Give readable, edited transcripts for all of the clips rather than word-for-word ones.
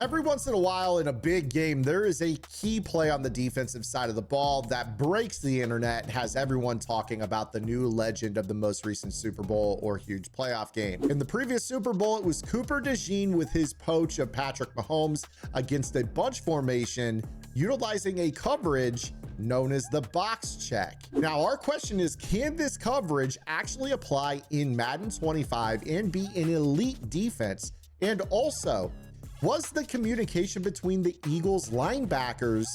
Every once in a while in a big game, there is a key play on the defensive side of the ball that breaks the internet and has everyone talking about the new legend of the most recent Super Bowl or huge playoff game. In the previous Super Bowl, it was Cooper DeJean with his poach of Patrick Mahomes against a bunch formation, utilizing a coverage known as the box check. Now, our question is, can this coverage actually apply in Madden 25 and be an elite defense? And also, was the communication between the Eagles linebackers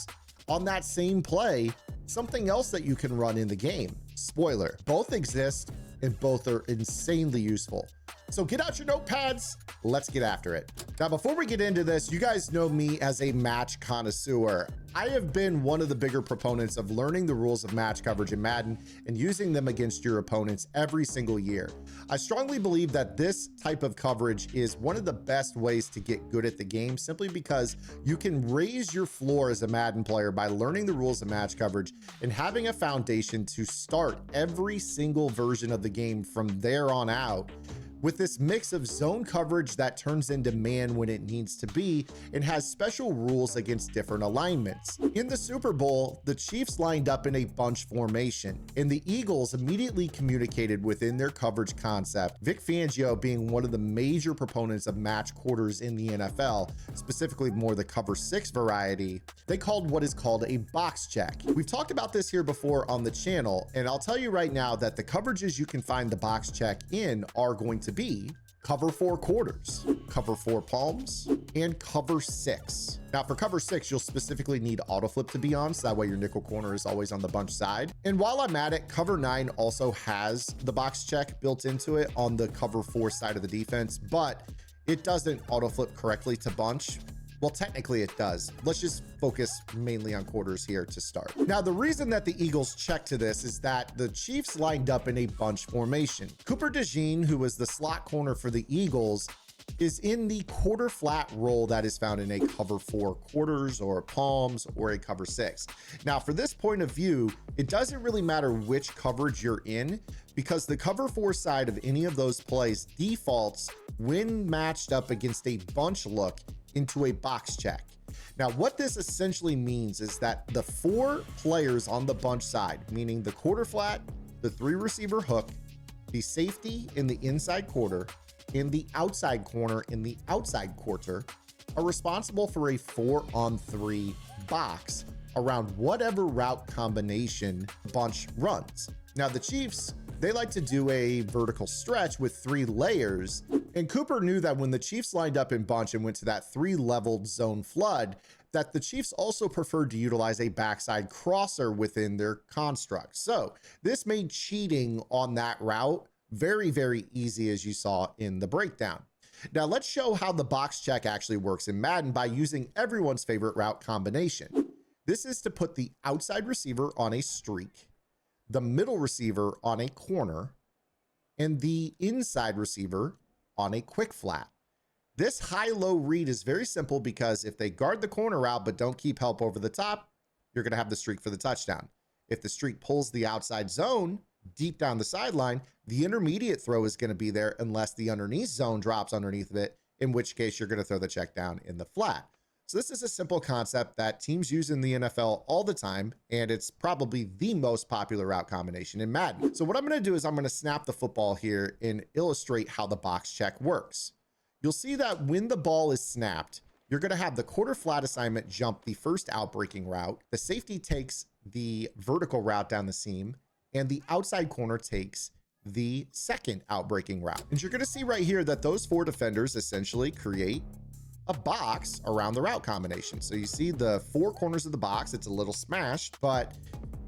on that same play something else that you can run in the game? Spoiler, both exist and both are insanely useful. So get out your notepads, let's get after it. Now, before we get into this, you guys know me as a match connoisseur. I have been one of the bigger proponents of learning the rules of match coverage in Madden and using them against your opponents every single year. I strongly believe that this type of coverage is one of the best ways to get good at the game, simply because you can raise your floor as a Madden player by learning the rules of match coverage and having a foundation to start every single version of the game from there on out, with this mix of zone coverage that turns into man when it needs to be and has special rules against different alignments. In the Super Bowl, the Chiefs lined up in a bunch formation, and the Eagles immediately communicated within their coverage concept. Vic Fangio, being one of the major proponents of match quarters in the NFL, specifically more the cover 6 variety, they called what is called a box check. We've talked about this here before on the channel, and I'll tell you right now that the coverages you can find the box check in are going to be cover 4 quarters, cover 4 palms, and cover 6. Now for cover 6, you'll specifically need auto flip to be on, so that way your nickel corner is always on the bunch side. And while I'm at it, cover 9 also has the box check built into it on the cover 4 side of the defense, but it doesn't auto flip correctly to bunch. Well, technically it does. Let's just focus mainly on quarters here to start. Now, the reason that the Eagles checked to this is that the Chiefs lined up in a bunch formation. Cooper DeJean, who was the slot corner for the Eagles, is in the quarter flat role that is found in a cover 4 quarters or palms or a cover 6. Now, for this point of view, it doesn't really matter which coverage you're in, because the cover 4 side of any of those plays defaults when matched up against a bunch look into a box check. Now, what this essentially means is that the 4 players on the bunch side, meaning the quarter flat, the 3 receiver hook, the safety in the inside quarter, and the outside corner in the outside quarter, are responsible for a 4-on-3 box around whatever route combination bunch runs. Now, the Chiefs, they like to do a vertical stretch with 3 layers, and Cooper knew that when the Chiefs lined up in bunch and went to that 3-leveled zone flood, that the Chiefs also preferred to utilize a backside crosser within their construct. So this made cheating on that route very, very easy, as you saw in the breakdown. Now let's show how the box check actually works in Madden by using everyone's favorite route combination. This is to put the outside receiver on a streak, the middle receiver on a corner, and the inside receiver on a quick flat. This high-low read is very simple, because if they guard the corner route but don't keep help over the top, you're going to have the streak for the touchdown. If the streak pulls the outside zone deep down the sideline, the intermediate throw is going to be there unless the underneath zone drops underneath of it, in which case you're going to throw the check down in the flat. So this is a simple concept that teams use in the NFL all the time, and it's probably the most popular route combination in Madden. So what I'm going to do is I'm going to snap the football here and illustrate how the box check works. You'll see that when the ball is snapped, you're going to have the quarter flat assignment jump the first outbreaking route, the safety takes the vertical route down the seam, and the outside corner takes the second outbreaking route. And you're going to see right here that those 4 defenders essentially create a box around the route combination. So you see the 4 corners of the box, it's a little smashed, but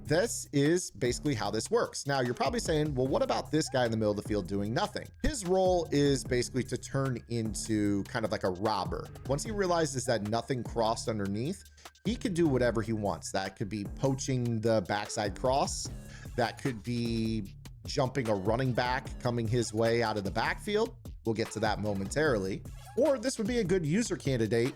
this is basically how this works. Now you're probably saying, well, what about this guy in the middle of the field doing nothing? His role is basically to turn into kind of like a robber. Once he realizes that nothing crossed underneath, he can do whatever he wants. That could be poaching the backside cross. That could be jumping a running back coming his way out of the backfield. We'll get to that momentarily. Or this would be a good user candidate,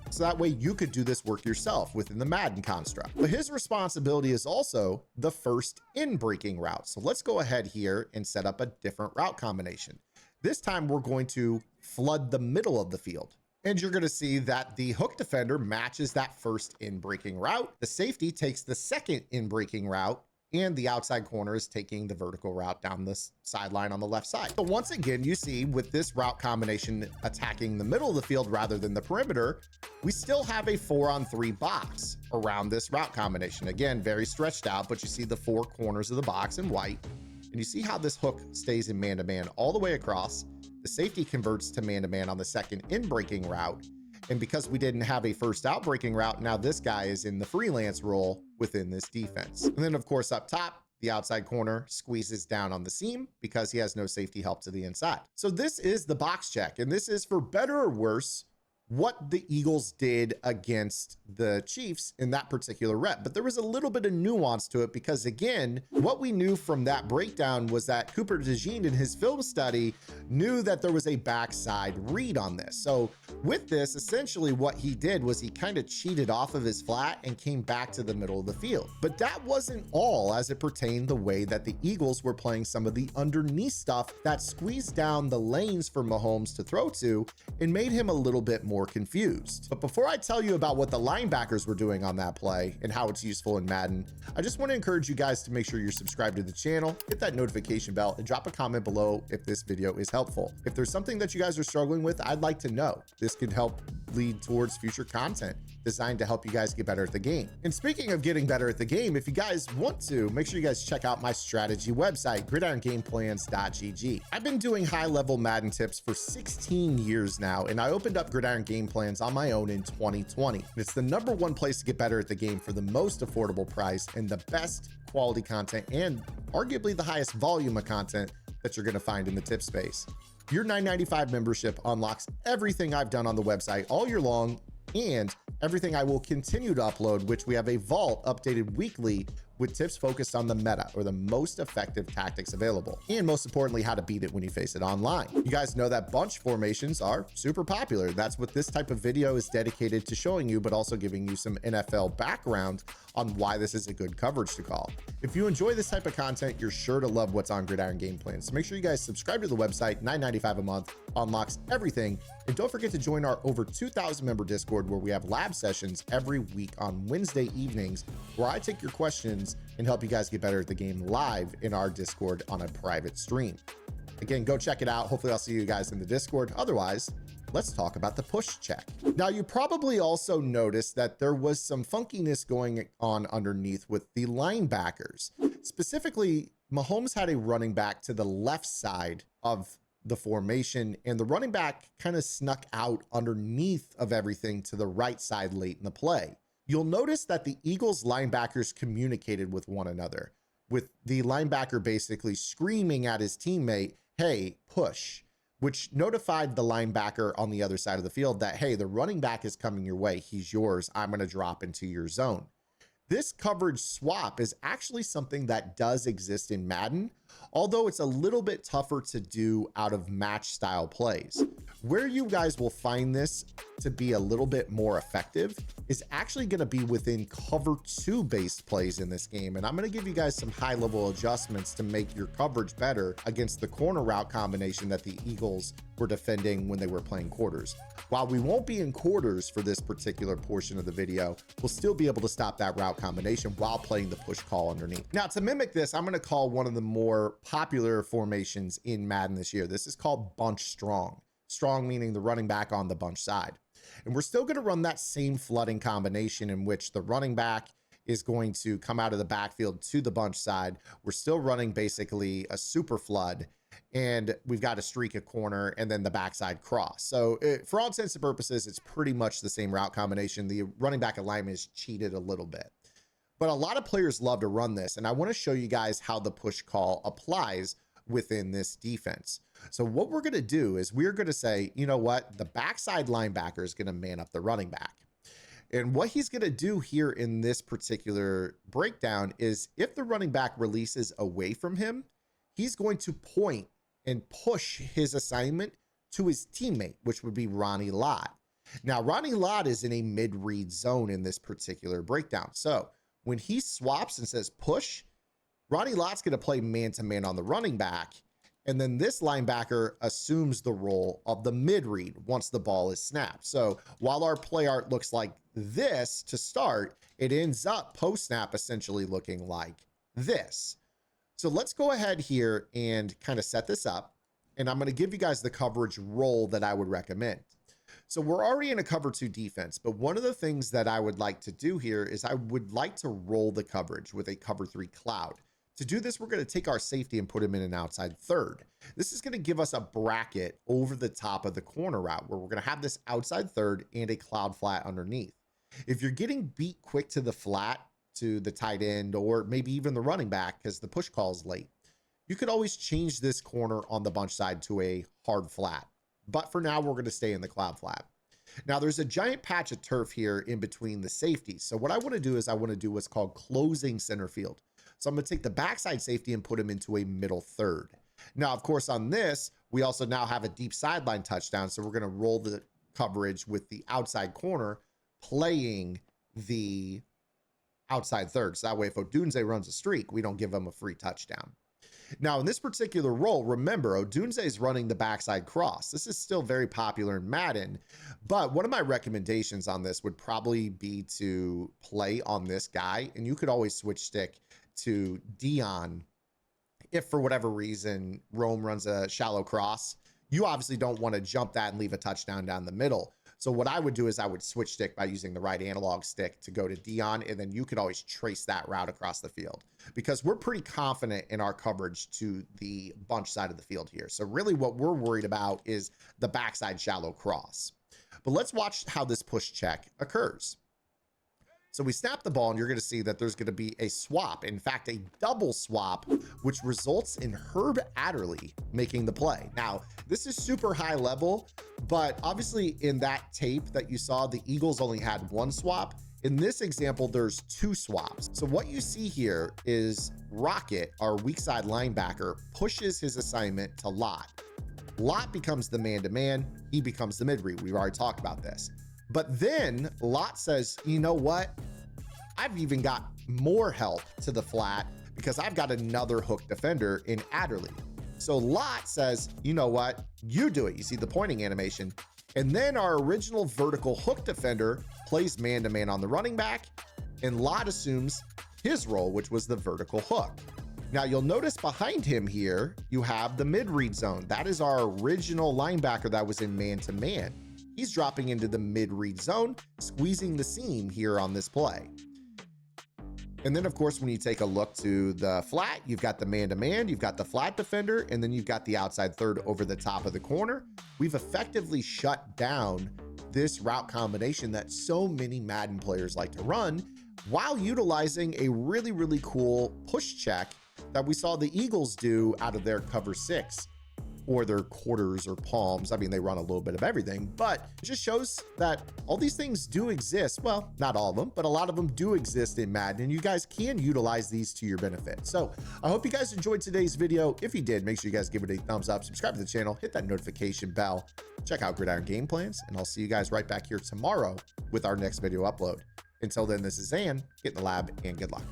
so that way you could do this work yourself within the Madden construct. But his responsibility is also the first in-breaking route. So let's go ahead here and set up a different route combination. This time we're going to flood the middle of the field. And you're going to see that the hook defender matches that first in-breaking route. The safety takes the second in-breaking route, and the outside corner is taking the vertical route down the sideline on the left side. So once again, you see with this route combination attacking the middle of the field rather than the perimeter, we still have a 4-on-3 box around this route combination. Again, very stretched out, but you see the 4 corners of the box in white, and you see how this hook stays in man-to-man all the way across. The safety converts to man-to-man on the second in-breaking route. And because we didn't have a first out breaking route, now this guy is in the freelance role within this defense. And then of course up top, the outside corner squeezes down on the seam because he has no safety help to the inside. So this is the box check, and this is, for better or worse, what the Eagles did against the Chiefs in that particular rep. But there was a little bit of nuance to it because, again, what we knew from that breakdown was that Cooper DeJean in his film study knew that there was a backside read on this. So with this, essentially what he did was he kind of cheated off of his flat and came back to the middle of the field. But that wasn't all as it pertained the way that the Eagles were playing some of the underneath stuff that squeezed down the lanes for Mahomes to throw to and made him a little bit more confused. But before I tell you about what the linebackers were doing on that play and how it's useful in Madden, I just want to encourage you guys to make sure you're subscribed to the channel, hit that notification bell, and drop a comment below if this video is helpful. If there's something that you guys are struggling with, I'd like to know. This could help lead towards future content designed to help you guys get better at the game. And speaking of getting better at the game, if you guys want to, make sure you guys check out my strategy website, gridirongameplans.gg. I've been doing high-level Madden tips for 16 years now, and I opened up Gridiron Game Plans on my own in 2020. And it's the #1 place to get better at the game for the most affordable price and the best quality content, and arguably the highest volume of content that you're going to find in the tip space. Your $9.95 membership unlocks everything I've done on the website all year long, and everything I will continue to upload, which we have a vault updated weekly with tips focused on the meta, or the most effective tactics available, and most importantly, how to beat it when you face it online. You guys know that bunch formations are super popular. That's what this type of video is dedicated to showing you, but also giving you some NFL background on why this is a good coverage to call. If you enjoy this type of content, you're sure to love what's on Gridiron Game Plans. So make sure you guys subscribe to the website. $9.95 a month unlocks everything. And don't forget to join our over 2,000 member Discord, where we have lab sessions every week on Wednesday evenings, where I take your questions and help you guys get better at the game live in our Discord on a private stream. Again, go check it out. Hopefully I'll see you guys in the Discord. Otherwise, let's talk about the push check. Now, you probably also noticed that there was some funkiness going on underneath with the linebackers. Specifically, Mahomes had a running back to the left side of the formation, and the running back kind of snuck out underneath of everything to the right side late in the play. You'll notice that the Eagles linebackers communicated with one another, with the linebacker basically screaming at his teammate, "Hey, push," which notified the linebacker on the other side of the field that, hey, the running back is coming your way. He's yours. I'm going to drop into your zone. This coverage swap is actually something that does exist in Madden, although it's a little bit tougher to do out of match style plays. Where you guys will find this to be a little bit more effective is actually going to be within cover 2 based plays in this game. And I'm going to give you guys some high level adjustments to make your coverage better against the corner route combination that the Eagles were defending when they were playing quarters. While we won't be in quarters for this particular portion of the video, we'll still be able to stop that route combination while playing the push call underneath. Now, to mimic this, I'm going to call one of the more popular formations in Madden this year. This is called bunch strong. Strong meaning the running back on the bunch side. And we're still going to run that same flooding combination in which the running back is going to come out of the backfield to the bunch side. We're still running basically a super flood, and we've got a streak at corner and then the backside cross. So for all intents and purposes, it's pretty much the same route combination. The running back alignment is cheated a little bit, but a lot of players love to run this. And I want to show you guys how the push call applies within this defense. So what we're going to do is we're going to say, you know what, the backside linebacker is going to man up the running back. And what he's going to do here in this particular breakdown is, if the running back releases away from him, he's going to point and push his assignment to his teammate, which would be Ronnie Lott. Now, Ronnie Lott is in a mid-read zone in this particular breakdown. So when he swaps and says push, Ronnie Lott's going to play man-to-man on the running back. And then this linebacker assumes the role of the mid read once the ball is snapped. So while our play art looks like this to start, it ends up post snap essentially looking like this. So let's go ahead here and kind of set this up. And I'm going to give you guys the coverage role that I would recommend. So we're already in a cover 2 defense, but one of the things that I would like to do here is I would like to roll the coverage with a cover 3 cloud. To do this, we're going to take our safety and put him in an outside third. This is going to give us a bracket over the top of the corner route where we're going to have this outside third and a cloud flat underneath. If you're getting beat quick to the flat, to the tight end, or maybe even the running back because the push call is late, you could always change this corner on the bunch side to a hard flat. But for now, we're going to stay in the cloud flat. Now, there's a giant patch of turf here in between the safeties. So what I want to do is I want to do what's called closing center field. So I'm going to take the backside safety and put him into a middle third. Now, of course, on this, we also now have a deep sideline touchdown. So we're going to roll the coverage with the outside corner playing the outside third. So that way, if Odunze runs a streak, we don't give him a free touchdown. Now, in this particular role, remember, Odunze is running the backside cross. This is still very popular in Madden, but one of my recommendations on this would probably be to play on this guy, and you could always switch stick to DeJean if for whatever reason Rome runs a shallow cross. You obviously don't want to jump that and leave a touchdown down the middle. So what I would do is I would switch stick by using the right analog stick to go to DeJean, and then you could always trace that route across the field because we're pretty confident in our coverage to the bunch side of the field here. So really what we're worried about is the backside shallow cross. But let's watch how this push check occurs. So we snap the ball, and you're going to see that there's going to be a swap. In fact, a double swap, which results in Herb Adderley making the play. Now, this is super high level, but obviously in that tape that you saw, the Eagles only had one swap. In this example, there's two swaps. So what you see here is Rocket, our weak side linebacker, pushes his assignment to Lott. Lott becomes the man-to-man. He becomes the mid-read. We've already talked about this. But then Lott says, you know what? I've even got more help to the flat because I've got another hook defender in Adderley. So Lott says, you know what? You do it. You see the pointing animation. And then our original vertical hook defender plays man-to-man on the running back, and Lott assumes his role, which was the vertical hook. Now you'll notice behind him here, you have the mid-read zone. That is our original linebacker that was in man-to-man. He's dropping into the mid-read zone, squeezing the seam here on this play. And then, of course, when you take a look to the flat, you've got the man-to-man, you've got the flat defender, and then you've got the outside third over the top of the corner. We've effectively shut down this route combination that so many Madden players like to run while utilizing a really, really cool push check that we saw the Eagles do out of their cover 6. Or their quarters or palms. I mean, they run a little bit of everything, but it just shows that all these things do exist. Well, not all of them, but a lot of them do exist in Madden, and you guys can utilize these to your benefit. So I hope you guys enjoyed today's video. If you did, make sure you guys give it a thumbs up, subscribe to the channel, hit that notification bell, check out Gridiron Game Plans, and I'll see you guys right back here tomorrow with our next video upload. Until then, this is Zan, get in the lab, and good luck.